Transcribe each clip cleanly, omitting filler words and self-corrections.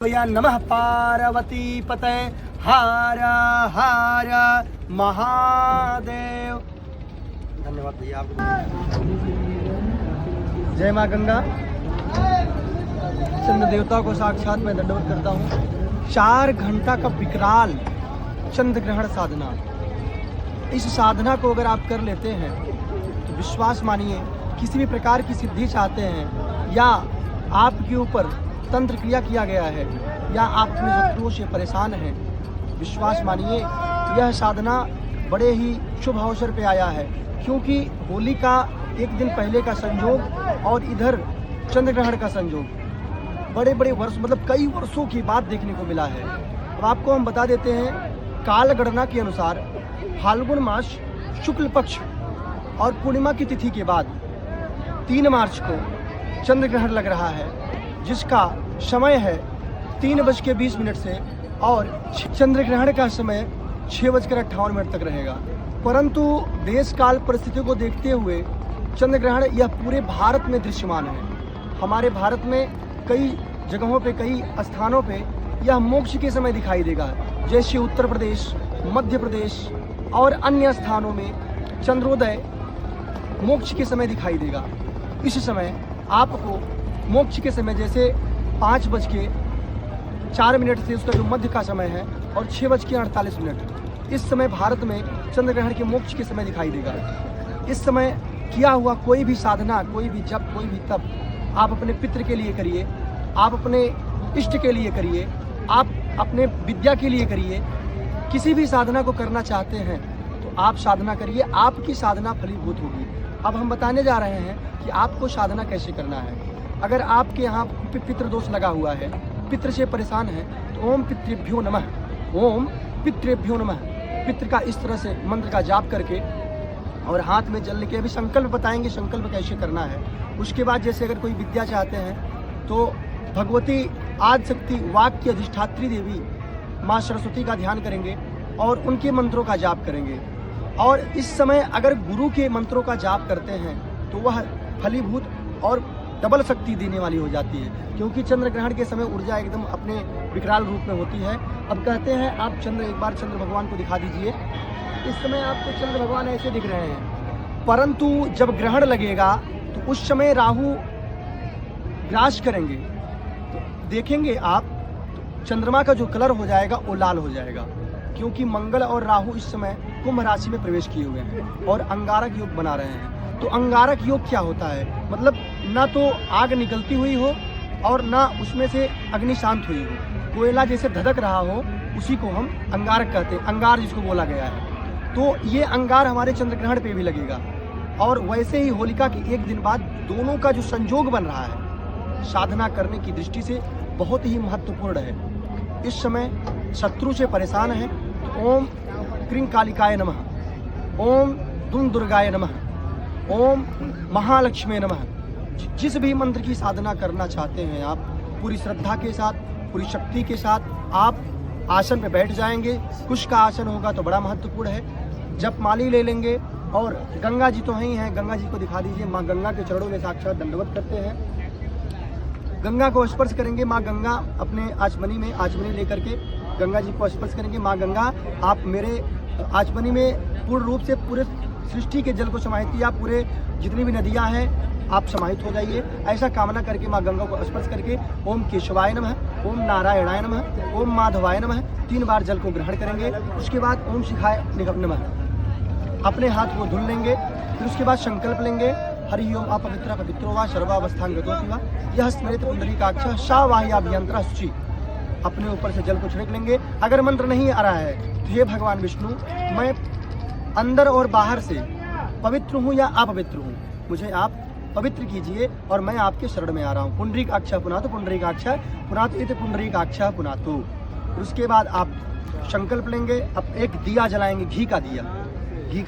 या नमः पार्वती पते हार हार महादेव। धन्यवाद भैया आपको। जय माँ गंगा। चंद्र देवता को साक्षात मैं दंडवत करता हूँ। 4 घंटा का विकराल चंद्र ग्रहण साधना, इस साधना को अगर आप कर लेते हैं तो विश्वास मानिए, किसी भी प्रकार की सिद्धि चाहते हैं या आपके ऊपर तंत्र क्रिया किया गया है या आप अपने शत्रुओं से परेशान हैं, विश्वास मानिए यह साधना बड़े ही शुभ अवसर पे आया है। क्योंकि होली का एक दिन पहले का संयोग और इधर चंद्र ग्रहण का संयोग बड़े बड़े वर्ष मतलब कई वर्षों की बात देखने को मिला है। अब आपको हम बता देते हैं, काल गणना के अनुसार फाल्गुन मास शुक्ल पक्ष और पूर्णिमा की तिथि के बाद 3 मार्च को चंद्र ग्रहण लग रहा है, जिसका समय है 3:20 से और चंद्र ग्रहण का समय 6:58 तक रहेगा। परंतु देश काल परिस्थितियों को देखते हुए चंद्र ग्रहण यह पूरे भारत में दृश्यमान है। हमारे भारत में कई जगहों पे, कई स्थानों पे यह मोक्ष के समय दिखाई देगा, जैसे उत्तर प्रदेश, मध्य प्रदेश और अन्य स्थानों में चंद्रोदय मोक्ष के समय दिखाई देगा। इस समय आपको मोक्ष के समय जैसे 5:04 से उसका जो मध्य का समय है और 6:48 इस समय भारत में चंद्र ग्रहण के मोक्ष के समय दिखाई देगा। इस समय किया हुआ कोई भी साधना, कोई भी जप, कोई भी तप आप अपने पितृ के लिए करिए, आप अपने इष्ट के लिए करिए, आप अपने विद्या के लिए करिए। किसी भी साधना को करना चाहते हैं तो आप साधना करिए, आपकी साधना फलीभूत होगी। अब हम बताने जा रहे हैं कि आपको साधना कैसे करना है। अगर आपके यहाँ पितृ दोष लगा हुआ है, पितृ से परेशान है, तो ओम पितृभ्यो नमः, ओम पितृभ्यो नमः, पितृ का इस तरह से मंत्र का जाप करके और हाथ में जल लेके, अभी संकल्प बताएंगे संकल्प कैसे करना है। उसके बाद जैसे अगर कोई विद्या चाहते हैं तो भगवती आदिशक्ति वाक्य की अधिष्ठात्री देवी माँ सरस्वती का ध्यान करेंगे और उनके मंत्रों का जाप करेंगे। और इस समय अगर गुरु के मंत्रों का जाप करते हैं तो वह फलीभूत और डबल शक्ति देने वाली हो जाती है, क्योंकि चंद्र ग्रहण के समय ऊर्जा एकदम अपने विकराल रूप में होती है। अब कहते हैं आप एक बार चंद्र भगवान को दिखा दीजिए। इस समय आपको चंद्र भगवान ऐसे दिख रहे हैं, परंतु जब ग्रहण लगेगा तो उस समय राहु ग्रास करेंगे, तो देखेंगे आप तो चंद्रमा का जो कलर हो जाएगा वो लाल हो जाएगा, क्योंकि मंगल और राहु इस समय कुंभ राशि में प्रवेश किए हुए हैं और अंगारक योग बना रहे हैं। तो अंगारक योग क्या होता है, मतलब ना तो आग निकलती हुई हो और ना उसमें से अग्नि शांत हुई हो, कोयला जैसे धधक रहा हो, उसी को हम अंगारक कहते हैं, अंगार जिसको बोला गया है। तो ये अंगार हमारे चंद्र ग्रहण पे भी लगेगा। और वैसे ही होलिका के एक दिन बाद दोनों का जो संयोग बन रहा है साधना करने की दृष्टि से बहुत ही महत्वपूर्ण है। इस समय शत्रु से परेशान है तो ओम क्रीं कालिकाय नमः, ओम दुम दुर्गाय नमः, ओम महालक्ष्मी नमः। जिस भी मंत्र की साधना करना चाहते हैं आप पूरी श्रद्धा के साथ, पूरी शक्ति के साथ आप आसन पे बैठ जाएंगे। कुश का आसन होगा तो बड़ा महत्वपूर्ण है। जप माली ले लेंगे और गंगा जी तो ही हैं, गंगा जी को दिखा दीजिए। माँ गंगा के चरणों में साक्षात दंडवत करते हैं। गंगा को स्पर्श करेंगे। माँ गंगा अपने आचमनी में आचमनी लेकर के गंगा जी को स्पर्श करेंगे। माँ गंगा आप मेरे आचमनी में पूर्ण रूप से पूरे सृष्टि के जल को समाहित किया, पूरे जितनी भी नदियाँ हैं आप समाहित हो जाइए। ऐसा कामना करके माँ गंगा को स्पर्श करके ओम केशवाय नमः, ओम नारायणाय नमः, ओम माधवाय नमः 3 बार जल को ग्रहण करेंगे। उसके बाद ओम शिखाय नमः अपने हाथ को धुल लेंगे। फिर उसके बाद संकल्प लेंगे, हरि ओम अपवित्र पवित्रो वा सर्वावस्थांगतो शिवा यह स्मृत पुंडरीकाक्ष शावाह्याभ्यंतरा शुचि। अपने ऊपर से जल को छिड़क लेंगे। अगर मंत्र नहीं आ रहा है तो हे भगवान विष्णु, मैं अंदर और बाहर से पवित्र हूँ या अपवित्र हूँ, मुझे आप पवित्र कीजिए और मैं आपके शरण में आ रहा हूँ। पुंडरीकाक्ष पुनातु, पुंडरीकाक्ष पुनातु इति पुंडरीकाक्ष पुनातु। उसके बाद आप संकल्प लेंगे, अब एक दिया जलाएंगे, घी का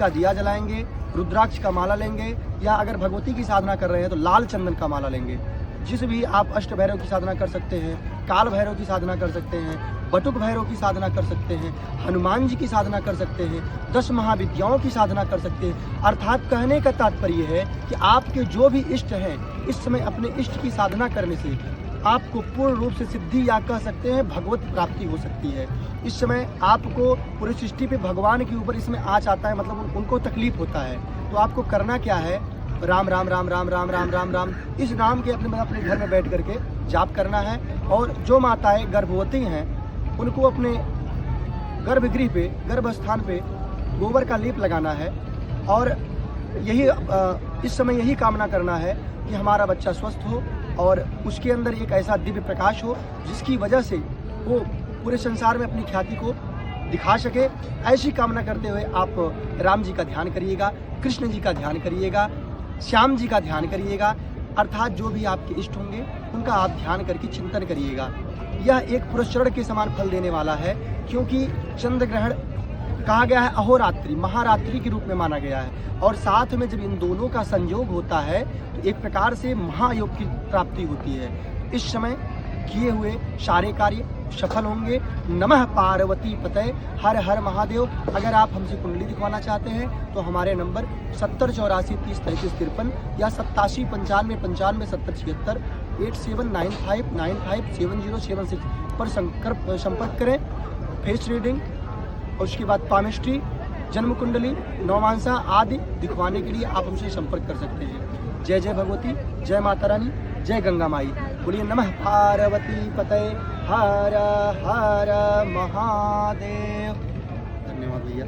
दिया जलाएंगे। रुद्राक्ष का माला लेंगे, या अगर भगवती की साधना कर रहे हैं तो लाल चंदन का माला लेंगे। जिस भी आप अष्ट भैरव की साधना कर सकते हैं, काल भैरव की साधना कर सकते हैं, बटुक भैरव की साधना कर सकते हैं, हनुमान जी की साधना कर सकते हैं, 10 महाविद्याओं की साधना कर सकते हैं। अर्थात कहने का तात्पर्य है कि आपके जो भी इष्ट हैं इस समय अपने इष्ट की साधना करने से आपको पूर्ण रूप से सिद्धि या कह सकते हैं भगवत प्राप्ति हो सकती है। इस समय आपको पूरी सृष्टि पे भगवान के ऊपर इसमें आँच आता है, मतलब उनको तकलीफ होता है। तो आपको करना क्या है, राम राम राम राम राम राम राम राम इस नाम के अपने घर में बैठ करके जाप करना है। और जो माताएं गर्भवती हैं उनको अपने गर्भगृह पे, गर्भ स्थान पे गोबर का लेप लगाना है और यही इस समय यही कामना करना है कि हमारा बच्चा स्वस्थ हो और उसके अंदर एक ऐसा दिव्य प्रकाश हो जिसकी वजह से वो पूरे संसार में अपनी ख्याति को दिखा सके। ऐसी कामना करते हुए आप राम जी का ध्यान करिएगा, कृष्ण जी का ध्यान करिएगा, श्याम जी का ध्यान करिएगा, अर्थात जो भी आपके इष्ट होंगे उनका आप ध्यान करके चिंतन करिएगा। यह एक पुरस्चरण के समान फल देने वाला है, क्योंकि चंद्र ग्रहण कहा गया है अहोरात्रि, महारात्रि के रूप में माना गया है। और साथ में जब इन दोनों का संयोग होता है तो एक प्रकार से महायोग की प्राप्ति होती है। इस समय किए हुए सारे कार्य सफल होंगे। नमः पार्वती पतये, हर हर महादेव। अगर आप हमसे कुंडली दिखवाना चाहते हैं तो हमारे नंबर 7084303353 या 8795957076 8795957076 पर संपर्क करें। फेस रीडिंग और उसके बाद पामिस्ट्री, जन्म कुंडली, नौमांसा आदि दिखवाने के लिए आप हमसे संपर्क कर सकते हैं। जय जय भगवती, जय माता रानी, जय गंगा माई। बोलिए नमः पार्वती पतये, हर हर महादेव। धन्यवाद भैया।